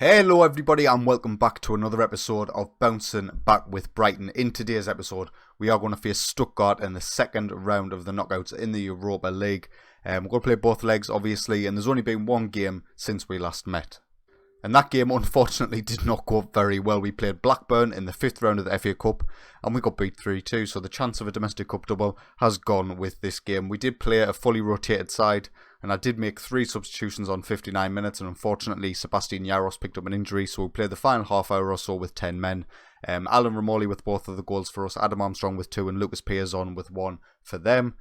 Hello everybody and welcome back to another episode of Bouncing Back with Brighton. In today's episode we are going to face Stuttgart in the second round of the knockouts in the Europa League. We're going to play both legs obviously, and there's only been one game since we last met. And that game unfortunately did not go very well. We played Blackburn in the 5th round of the FA Cup and we got beat 3-2. So the chance of a domestic cup double has gone with this game. We did play a fully rotated side and I did make 3 substitutions on 59 minutes. And unfortunately Sebastian Jaros picked up an injury. So we played the final half hour or so with 10 men. Alan Romoli with both of the goals for us. Adam Armstrong with 2 and Lucas Piazon with 1 for them.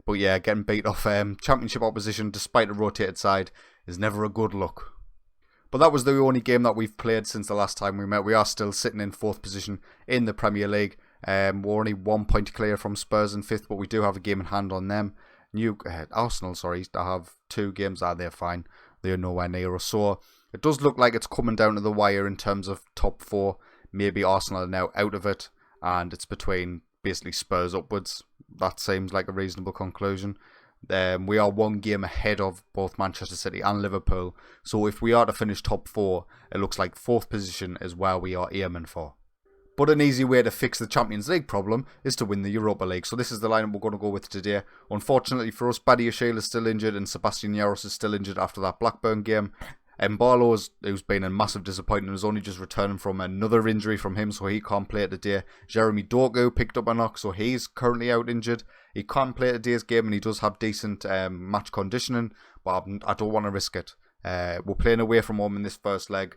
But yeah, getting beat off championship opposition despite a rotated side is never a good look. But that was the only game that we've played since the last time we met. We are still sitting in 4th position in the Premier League. We're only 1 point clear from Spurs in 5th, but we do have a game in hand on them. Arsenal, they have 2 games. They're fine. They're nowhere near us. So it does look like it's coming down to the wire in terms of top 4. Maybe Arsenal are now out of it, and it's between basically Spurs upwards. That seems like a reasonable conclusion. We are 1 game ahead of both Manchester City and Liverpool. So if we are to finish top 4, it looks like 4th position is where we are aiming for. But an easy way to fix the Champions League problem is to win the Europa League. So this is the lineup we're going to go with today. Unfortunately for us, Badia Sheil is still injured and Sebastian Jaros is still injured after that Blackburn game. Mbalo, who's been a massive disappointment, is only just returning from another injury from him, so he can't play today. Jeremy Doku picked up a knock, so he's currently out injured. He can't play today's game, and he does have decent match conditioning, but I don't want to risk it. We're playing away from home in this first leg,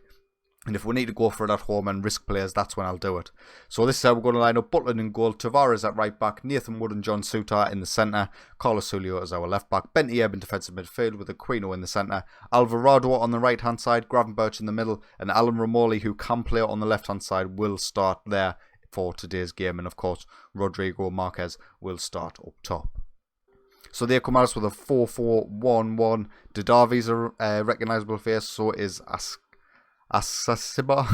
and if we need to go for it at home and risk players, that's when I'll do it. So this is how we're going to line up. Butland in goal, Tavares at right back, Nathan Wood and John Souttar in the centre, Carlos Julio as our left back, Benty in defensive midfield with Aquino in the centre, Alvarado on the right hand side, Gravenberch in the middle, and Alan Romoli, who can play on the left hand side, will start there for today's game. And of course, Rodrigo Marquez will start up top. So they come at us with a 4-4-1-1. Didavi's a recognisable face, so is Ascabar,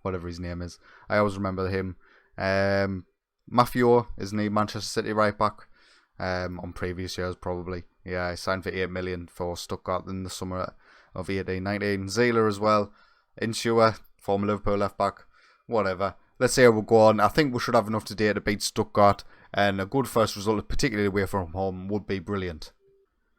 whatever his name is. I always remember him. Maffio is the Manchester City right back. On previous years probably. Yeah, he signed for 8 million for Stuttgart in the summer of 18-19. Zila as well. Insua, former Liverpool left back. Whatever. Let's see how we'll go on. I think we should have enough today to beat Stuttgart. And a good first result, particularly away from home, would be brilliant.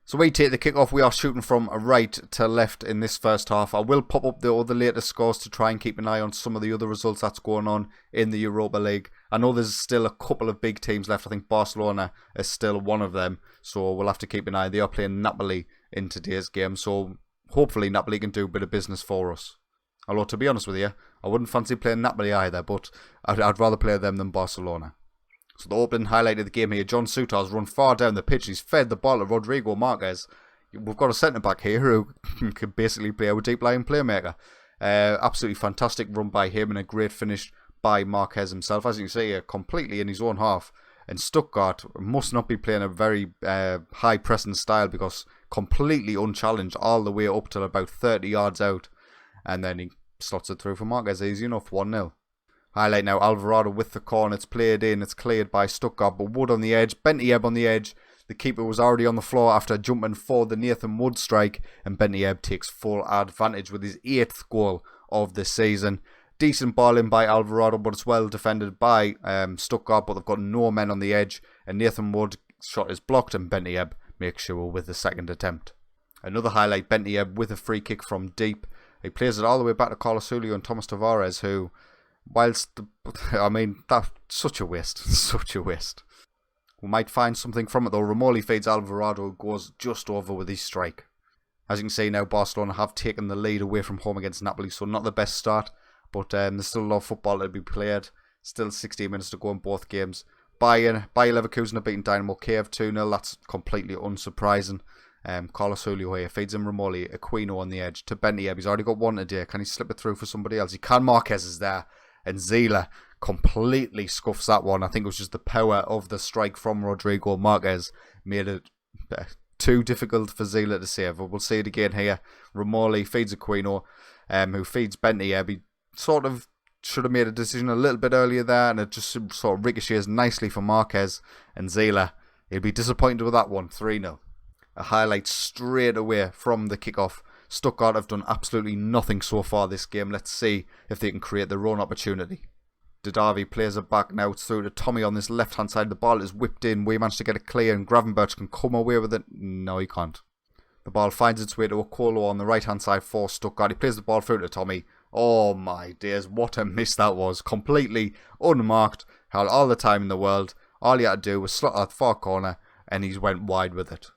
So we take the kick-off. We are shooting from right to left in this first half. I will pop up the other latest scores to try and keep an eye on some of the other results that's going on in the Europa League. I know there's still a couple of big teams left. I think Barcelona is still one of them. So we'll have to keep an eye. They are playing Napoli in today's game. So hopefully Napoli can do a bit of business for us. Although to be honest with you, I wouldn't fancy playing Napoli either. But I'd rather play them than Barcelona. So the opening highlight of the game here, John Souttar's run far down the pitch. He's fed the ball to Rodrigo Marquez. We've got a centre-back here who can basically play our deep-lying playmaker. Absolutely fantastic run by him and a great finish by Marquez himself. As you can see, completely in his own half. And Stuttgart must not be playing a very high-pressing style because completely unchallenged all the way up to about 30 yards out. And then he slots it through for Marquez. Easy enough, 1-0. Highlight now, Alvarado with the corner. It's played in, it's cleared by Stuttgart, but Wood on the edge, Benty on the edge. The keeper was already on the floor after jumping for the Nathan Wood strike, and Benty takes full advantage with his 8th goal of the season. Decent ball in by Alvarado, but it's well defended by Stuttgart, but they've got no men on the edge, and Nathan Wood's shot is blocked, and Benty makes sure with the second attempt. Another highlight, Benty with a free kick from deep. He plays it all the way back to Carlos Julio and Thomas Tavares, who... that's such a waste. Such a waste. We might find something from it though. Romoli feeds Alvarado, goes just over with his strike. As you can see now, Barcelona have taken the lead away from home against Napoli, so not the best start. But there's still a lot of football to be played. Still 16 minutes to go in both games. Bayer Leverkusen have beaten Dynamo Kiev 2-0. That's completely unsurprising. Carlos Julio here feeds him Romoli, Aquino on the edge to Benty. He's already got one today. Can he slip it through for somebody else? He can. Marquez is there. And Zila completely scuffs that one. I think it was just the power of the strike from Rodrigo Marquez made it too difficult for Zila to save. But we'll see it again here. Romoli feeds Aquino, who feeds Benty. He sort of should have made a decision a little bit earlier there, and it just sort of ricochets nicely for Marquez. And Zila, he'll be disappointed with that one. 3-0. A highlight straight away from the kickoff. Stuttgart have done absolutely nothing so far this game. Let's see if they can create their own opportunity. Didavi plays it back now. It's through to Tommy on this left-hand side. The ball is whipped in. We managed to get it clear, and Gravenberch can come away with it. No, he can't. The ball finds its way to Okolo on the right-hand side for Stuttgart. He plays the ball through to Tommy. Oh my days, what a miss that was. Completely unmarked. Had all the time in the world. All he had to do was slot that far corner, and he went wide with it.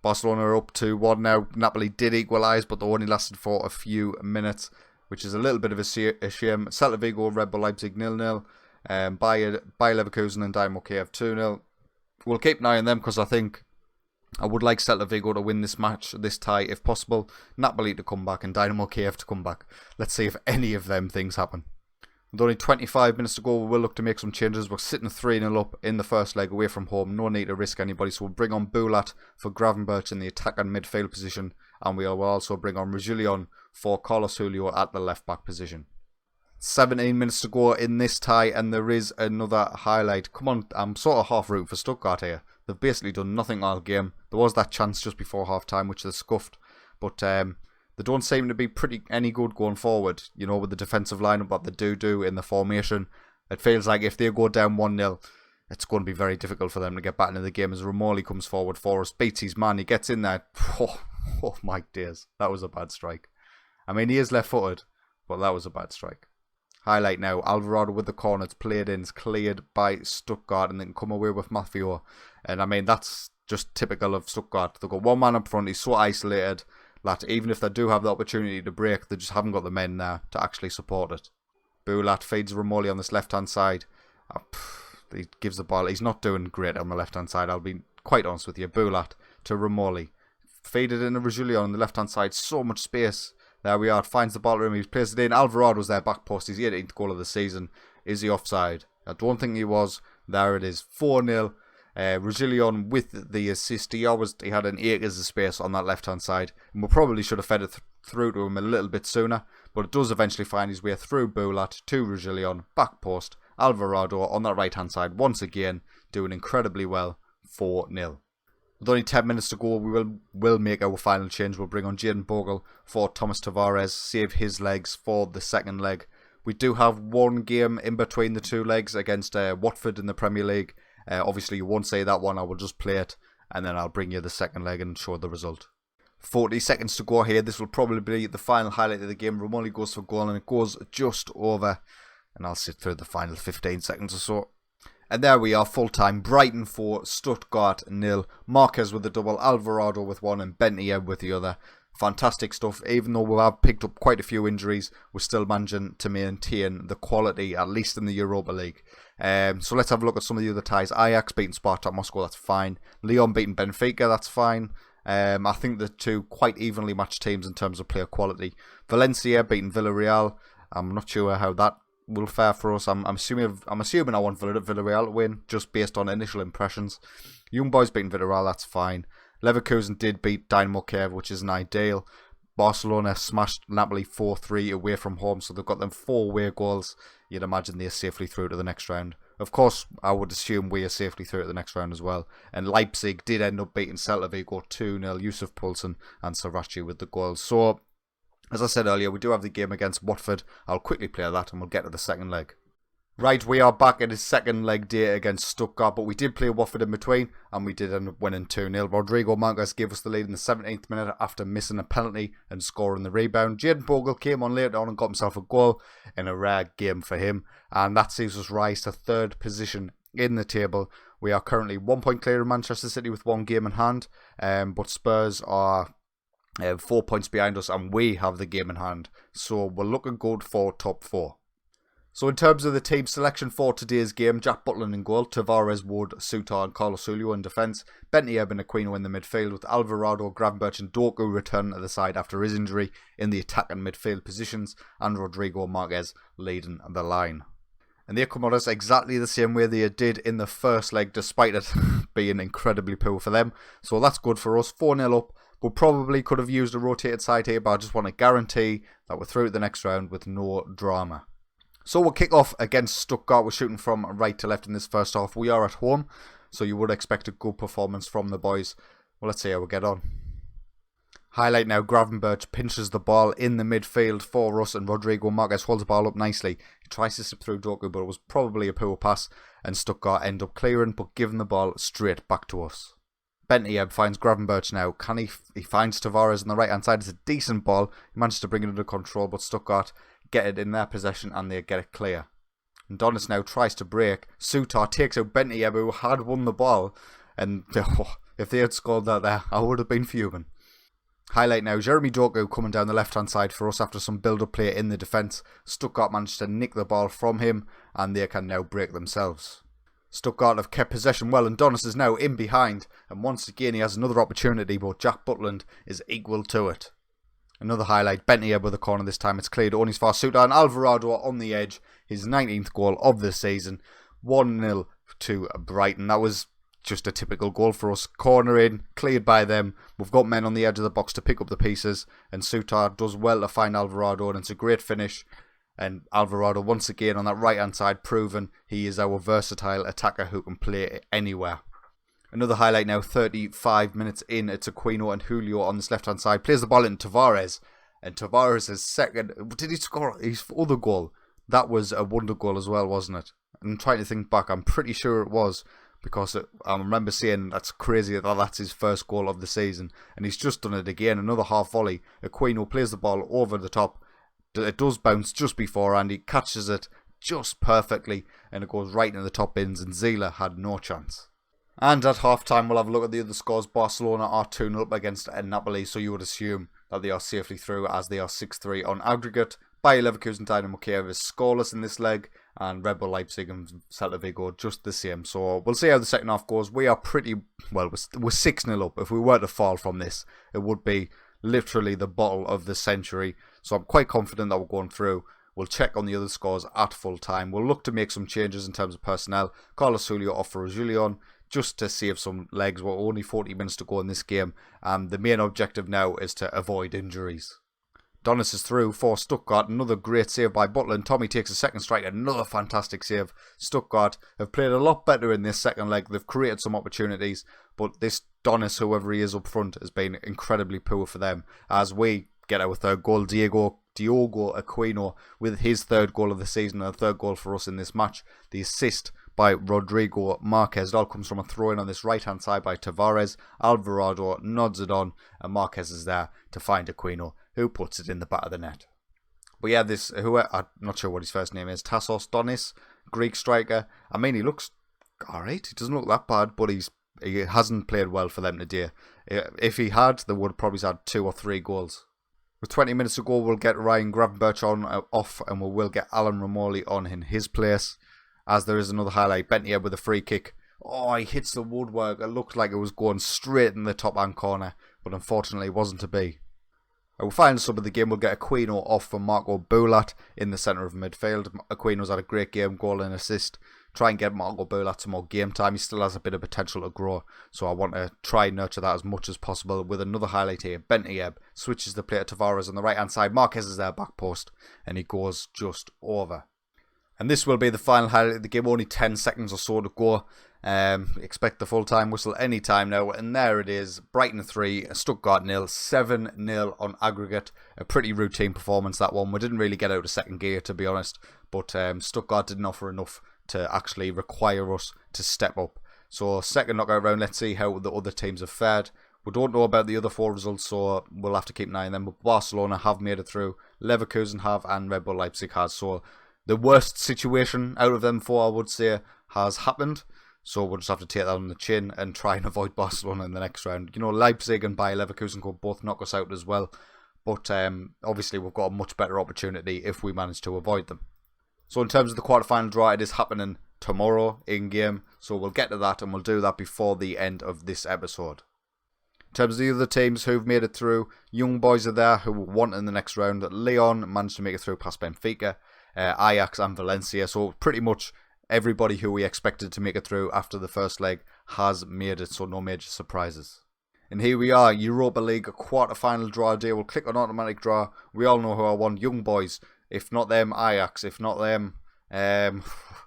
Barcelona are up 2-1 now. Napoli did equalise, but they only lasted for a few minutes, which is a little bit of a shame. Celta Vigo, Red Bull Leipzig 0-0. Bayer Leverkusen and Dynamo Kiev 2-0. We'll keep an eye on them because I think I would like Celta Vigo to win this match, this tie if possible. Napoli to come back and Dynamo Kiev to come back. Let's see if any of them things happen. With only 25 minutes to go, we will look to make some changes. We're sitting 3-0 up in the first leg away from home. No need to risk anybody. So we'll bring on Bulat for Gravenberch in the attack and midfield position. And we will also bring on Reguilón for Carlos Julio at the left back position. 17 minutes to go in this tie, and there is another highlight. Come on, I'm sort of half rooting for Stuttgart here. They've basically done nothing all game. There was that chance just before half time, which they scuffed. But they don't seem to be any good going forward. You know, with the defensive lineup, what they do in the formation. It feels like if they go down 1-0, it's going to be very difficult for them to get back into the game as Romoli comes forward for us. Beats his man, he gets in there. Oh my days, that was a bad strike. I mean, he is left-footed, but that was a bad strike. Highlight now, Alvarado with the corner, it's played in, it's cleared by Stuttgart, and they can come away with Maffeo. And I mean, that's just typical of Stuttgart. They've got one man up front, he's so isolated that even if they do have the opportunity to break, they just haven't got the men there to actually support it. Bulat feeds Romoli on this left-hand side. He gives the ball, he's not doing great on the left-hand side, I'll be quite honest with you. Bulat to Romoli. Faded in to Reguilón on the left-hand side, so much space. There we are, finds the ball to him, he plays it in. Alvarado's there, back post, his 18th goal of the season. Is he offside? I don't think he was. There it is, 4-0. Reguilón with the assist. He had an acres of space on that left-hand side. And we probably should have fed it through to him a little bit sooner. But it does eventually find his way through Bulat to Reguilón, back post. Alvarado on that right-hand side once again, doing incredibly well, 4-0. With only 10 minutes to go, we will make our final change. We'll bring on Jadon Bogle for Thomas Tavares, save his legs for the second leg. We do have one game in between the two legs against Watford in the Premier League. Obviously, you won't say that one. I will just play it, and then I'll bring you the second leg and show the result. 40 seconds to go here. This will probably be the final highlight of the game. Romoli goes for goal, and it goes just over. And I'll sit through the final 15 seconds or so. And there we are, full time. Brighton 4, Stuttgart 0. Marquez with the double, Alvarado with one, and Bentia with the other. Fantastic stuff. Even though we have picked up quite a few injuries, we're still managing to maintain the quality, at least in the Europa League. So let's have a look at some of the other ties. Ajax beating Spartak Moscow, that's fine. Lyon beating Benfica, that's fine. I think the two quite evenly matched teams in terms of player quality. Valencia beating Villarreal. I'm not sure how that will fare for us. I'm assuming I want Villarreal to win just based on initial impressions. Young Boys beating Villarreal, that's fine. Leverkusen did beat Dynamo Kiev, which isn't ideal. Barcelona smashed Napoli 4-3 away from home, so they've got them 4 away goals. You'd imagine they're safely through to the next round. Of course, I would assume we are safely through to the next round as well. And Leipzig did end up beating Celta Vigo 2-0. Yusuf Poulsen and Saracchi with the goals. So, as I said earlier, we do have the game against Watford. I'll quickly play that and we'll get to the second leg. Right, we are back at his second leg day against Stuttgart, but we did play Watford in between, and we did end up winning 2-0. Rodrigo Marquez gave us the lead in the 17th minute after missing a penalty and scoring the rebound. Jadon Bogle came on later on and got himself a goal in a rare game for him, and that sees us rise to third position in the table. We are currently 1 point clear of Manchester City with 1 game in hand, but Spurs are 4 points behind us, and we have the game in hand, so we're looking good for top 4. So in terms of the team selection for today's game, Jack Butland in goal, Tavares, Wood, Sutar and Carlos Julio in defence, Bentia and Aquino in the midfield with Alvarado, Gravenberch and Doku returning to the side after his injury in the attack and midfield positions, and Rodrigo Marquez leading the line. And they come at us exactly the same way they did in the first leg, despite it being incredibly poor for them. So that's good for us, 4-0 up. We probably could have used a rotated side here, but I just want to guarantee that we're through to the next round with no drama. So we'll kick off against Stuttgart. We're shooting from right to left in this first half. We are at home, so you would expect a good performance from the boys. Well, let's see how we get on. Highlight now, Gravenberch pinches the ball in the midfield for us and Rodrigo Marquez holds the ball up nicely. He tries to slip through Doku, but it was probably a poor pass and Stuttgart end up clearing but giving the ball straight back to us. Bentieb finds Gravenberch now. He finds Tavares on the right hand side. It's a decent ball. He manages to bring it under control, but Stuttgart get it in their possession and they get it clear. And Donis now tries to break. Sutar takes out Bentieb, who had won the ball, and if they had scored that there, I would have been fuming. Highlight now, Jeremy Doku coming down the left hand side for us after some build up play in the defence. Stuttgart managed to nick the ball from him and they can now break themselves. Stuttgart have kept possession well and Donis is now in behind and once again he has another opportunity but Jack Butland is equal to it. Another highlight, Bentieb with a corner this time. It's cleared only for Sutar and Alvarado on the edge. His 19th goal of the season. 1-0 to Brighton. That was just a typical goal for us. Corner in, cleared by them. We've got men on the edge of the box to pick up the pieces and Sutar does well to find Alvarado and it's a great finish. And Alvarado once again on that right hand side proven he is our versatile attacker who can play anywhere. Another highlight now, 35 minutes in, it's Aquino and Julio on this left hand side. Plays the ball into Tavares and Tavares' second, did he score his other goal? That was a wonder goal as well, wasn't it? I'm trying to think back, I'm pretty sure it was. Because I remember saying that's crazy that that's his first goal of the season. And he's just done it again. Another half volley. Aquino plays the ball over the top. It does bounce just before and he catches it just perfectly. And it goes right in the top bins. And Zila had no chance. And at half time we'll have a look at the other scores. Barcelona are 2-0 up against Napoli. So you would assume that they are safely through as they are 6-3 on aggregate. Bayer Leverkusen Dynamo Kiev is scoreless in this leg. And Red Bull Leipzig and Celta Vigo just the same. So we'll see how the second half goes. We are pretty, well, we're 6-0 up. If we were to fall from this, it would be literally the bottle of the century. So I'm quite confident that we're going through. We'll check on the other scores at full time. We'll look to make some changes in terms of personnel. Carlos Julio off for Julian just to save some legs. We're only 40 minutes to go in this game. And the main objective now is to avoid injuries. Donis is through for Stuttgart. Another great save by Butland. Tommy takes a second strike. Another fantastic save. Stuttgart have played a lot better in this second leg. They've created some opportunities. But this Donis, whoever he is up front, has been incredibly poor for them. As we get our third goal. Diogo Aquino with his third goal of the season. And a third goal for us in this match. The assist by Rodrigo Marquez. It all comes from a throw-in on this right-hand side by Tavares. Alvarado nods it on. And Marquez is there to find Aquino, who puts it in the back of the net. But yeah, I'm not sure what his first name is, Tassos Donis, Greek striker. I mean, he looks alright. He doesn't look that bad, but he hasn't played well for them today. If he had, they would have probably had 2 or 3 goals. With 20 minutes to go, we'll get Ryan Gravenberch off, and we will get Alan Romoli on in his place. As there is another highlight, Bentieb with a free kick. Oh, he hits the woodwork. It looked like it was going straight in the top hand corner, but unfortunately it wasn't to be. Our final sub of the game will get Aquino off for Marco Bulat in the centre of midfield. Aquino's had a great game, goal and assist. Try and get Marco Bulat some more game time. He still has a bit of potential to grow, so I want to try and nurture that as much as possible. With another highlight here, Bentieb switches the play to Tavares on the right hand side. Marquez is there, back post, and he goes just over. And this will be the final highlight of the game. Only 10 seconds or so to go. Expect the full time whistle any time now. And there it is. Brighton 3, Stuttgart 0, 7-0 on aggregate. A pretty routine performance, that one. We didn't really get out of second gear, to be honest. But Stuttgart didn't offer enough to actually require us to step up. So second knockout round, let's see how the other teams have fared. We don't know about the other 4 results, so we'll have to keep an eye on them. But Barcelona have made it through. Leverkusen have, and Red Bull Leipzig has. So the worst situation out of them 4, I would say, has happened. So we'll just have to take that on the chin and try and avoid Barcelona in the next round. You know, Leipzig and Bayer Leverkusen could both knock us out as well. But obviously we've got a much better opportunity if we manage to avoid them. So in terms of the quarterfinal draw, it is happening tomorrow in-game. So we'll get to that and we'll do that before the end of this episode. In terms of the other teams who've made it through, Young Boys are there who won in the next round. Leon managed to make it through past Benfica, Ajax and Valencia. So pretty much everybody who we expected to make it through after the first leg has made it, so no major surprises. And here we are, Europa League, a quarter-final draw day. We'll click on automatic draw. We all know who I want, Young Boys. If not them, Ajax. If not them,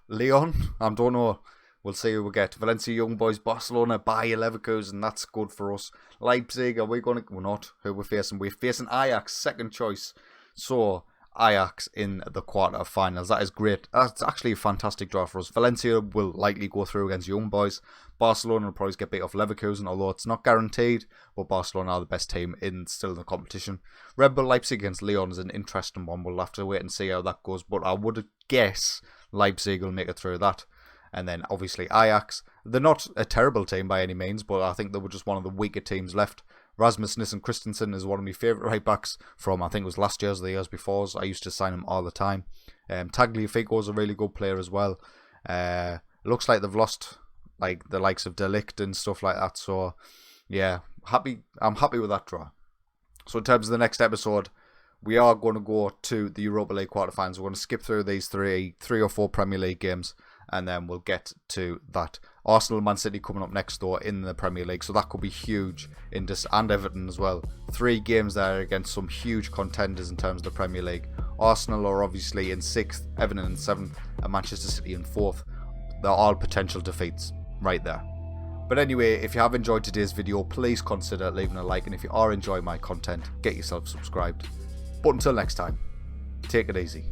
Leon. I don't know. We'll see who we get. Valencia Young Boys, Barcelona, Bayer Leverkusen. That's good for us. Leipzig, are we going to... We're not. Who we're facing? We're facing Ajax, second choice. So, Ajax in the quarter-finals. That is great. That's actually a fantastic draw for us. Valencia will likely go through against Young Boys. Barcelona will probably get beat off Leverkusen, although it's not guaranteed. But Barcelona are the best team still in the competition. Red Bull Leipzig against Lyon is an interesting one. We'll have to wait and see how that goes. But I would guess Leipzig will make it through that. And then, obviously, Ajax. They're not a terrible team by any means, but I think they were just one of the weaker teams left. Rasmus Nissen Christensen is one of my favourite right-backs from, I think it was last year's or the years before. I used to sign him all the time. Tagliafico is a really good player as well. It looks like they've lost like the likes of De Ligt and stuff like that. So, yeah, I'm happy with that draw. So, in terms of the next episode, we are going to go to the Europa League quarterfinals. We're going to skip through these three or four Premier League games, and then we'll get to that. Arsenal, Man City coming up next door in the Premier League, so that could be huge in this, and Everton as well. 3 games there against some huge contenders in terms of the Premier League. Arsenal are obviously in 6th, Everton in 7th, and Manchester City in 4th. They're all potential defeats right there. But anyway, if you have enjoyed today's video, please consider leaving a like, and if you are enjoying my content, get yourself subscribed. But until next time, take it easy.